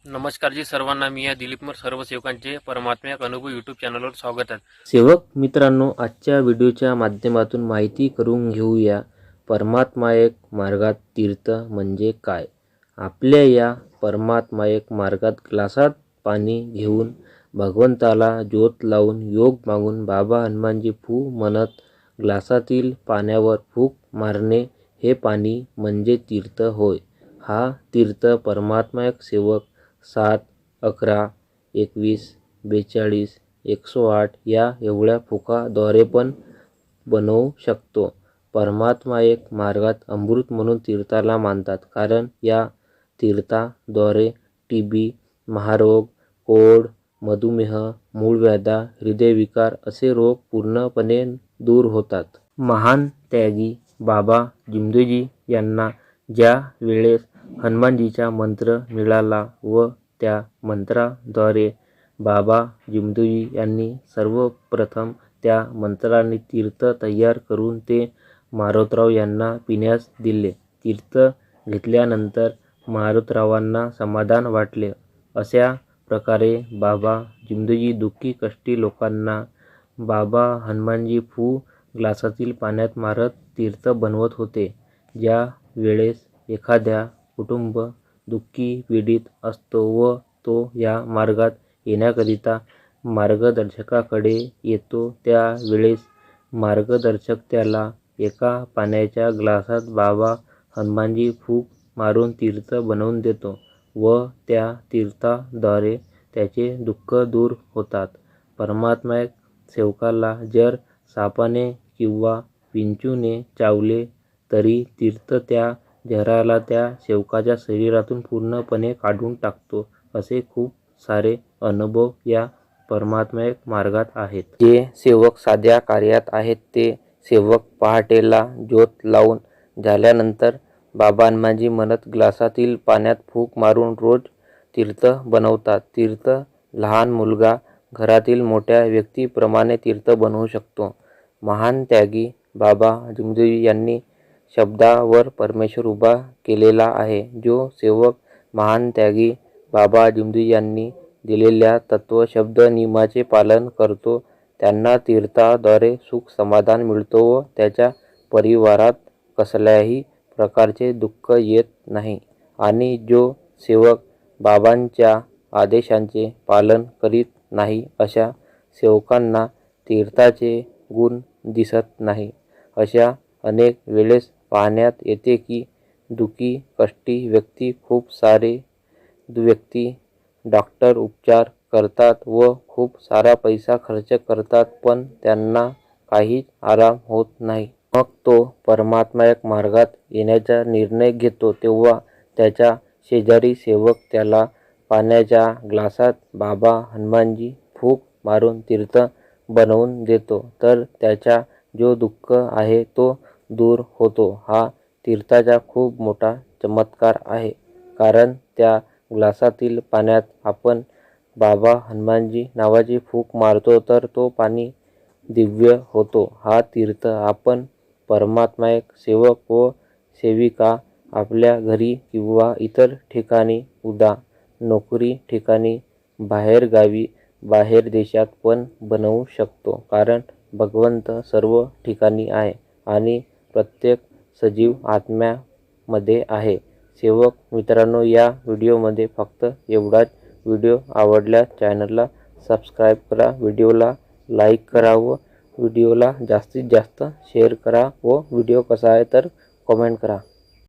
नमस्कार जी सर्वांना, मी या दिलीपमर सर्व सेवकांचे परमात्म्या अनुभव यूट्यूब चॅनलवर स्वागत आहे. सेवक मित्रांनो, आजच्या व्हिडिओच्या माध्यमातून माहिती करून घेऊया परमात्मायक मार्गात तीर्थ म्हणजे काय. आपल्या या परमात्मायक मार्गात ग्लासात पाणी घेऊन भगवंताला ज्योत लावून योग मागून बाबा हनुमानजी फू म्हणत ग्लासातील पाण्यावर फूक मारणे हे पाणी म्हणजे तीर्थ होय. हा तीर्थ परमात्मायक सेवक 7, 11, 21, 42, 108 या एवढ्या फुकाद्वारे पण बनवू शकतो. परमात्मायक मार्गात अमृत म्हणून तीर्थाला मानतात, कारण या तीर्थाद्वारे टीबी, महारोग, कोड, मधुमेह, मूळव्याधा, हृदयविकार असे रोग पूर्णपणे दूर होतात. महान त्यागी बाबा जिमदेजी यांना ज्या वेळेस हनुमानजीचा मंत्र मिळाला व त्या मंत्राद्वारे बाबा जिमदेजी यांनी सर्वप्रथम त्या मंत्राने तीर्थ तयार करून ते मारोतराव यांना पिण्यास दिले. तीर्थ घेतल्यानंतर मारोतरावांना समाधान वाटले. अशा प्रकारे बाबा जिमदेजी दुःखी कष्टी लोकांना बाबा हनुमानजी फू ग्लासातील पाण्यात मारत तीर्थ बनवत होते. ज्या वेळेस एखाद्या कुटुंब दुःखी पीडित असतो व तो या मार्गात येण्याकरिता मार्गदर्शकाकडे येतो, त्या वेळेस मार्गदर्शक त्याला एका पाण्याच्या ग्लासात बाबा हनुमानजी फूक मारून तीर्थ बनवून देतो व त्या तीर्थाद्वारे त्याचे दुःख दूर होतात. परमात्मायक सेवकाला जर सापाने किंवा विंचूने चावले तरी तीर्थ त्या जहराला त्या सेवकाच्या शरीरातून पूर्णपणे काढून टाकतो. असे खूप सारे अनुभव या परमात्मायक मार्गात आहेत. जे सेवक साध्या कार्यात आहेत ते सेवक पहाटेला ज्योत लावून झाल्यानंतर बाबा हनुमानजी म्हणत ग्लासातील पाण्यात फूक मारून रोज तीर्थ बनवतात. तीर्थ लहान मुलगा घरातील मोठ्या व्यक्तीप्रमाणे तीर्थ बनवू शकतो. महान त्यागी बाबा जिमदेजी यांनी शब्दावर परमेश्वर उभा केलेला आहे. जो सेवक महान त्यागी बाबा जिमदेजी यांनी दिलेल्या तत्व शब्द नियमाचे पालन करतो त्यांना तीर्थाद्वारे सुख समाधान मिळतो व त्याच्या परिवारात कसल्याही प्रकारचे दुःख येत नाही. आणि जो सेवक बाबांच्या आदेशांचे पालन करीत नाही अशा सेवकांना तीर्थाचे गुण दिसत नाही. अशा अनेक वेळेस पाहण्यात येते की दुःखी कष्टी व्यक्ती खूप सारे व्यक्ती डॉक्टर उपचार करतात व खूप सारा पैसा खर्च करतात, पण त्यांना काहीच आराम होत नाही. मग तो परमात्मायक मार्गात येण्याचा निर्णय घेतो तेव्हा त्याच्या शेजारी सेवक त्याला पाण्याच्या ग्लासात बाबा हनुमानजी फूक मारून तीर्थ बनवून देतो, तर त्याचा जो दुःख आहे तो दूर होतो. हा तीर्थाचा खूप मोठा चमत्कार आहे, कारण त्या ग्लासातील पाण्यात आपण बाबा हनुमानजी नावाची फूक मारतो तर तो पाणी दिव्य होतो. हा तीर्थ आपण परमात्मायक सेवक व सेविका आपल्या घरी किंवा इतर ठिकाणी, उदा नोकरी ठिकाणी, बाहेरगावी, बाहेर देशात पण बनवू शकतो, कारण भगवंत सर्व ठिकाणी आहे आणि प्रत्येक सजीव आत्म्यामध्ये आहे. सेवक मित्रांनो, या व्हिडिओमध्ये फक्त एवढाच. व्हिडिओ आवडल्यास चॅनलला सबस्क्राईब करा, व्हिडिओला लाईक करा व व्हिडिओला जास्तीत जास्त शेअर करा व व्हिडिओ कसा आहे तर कमेंट करा.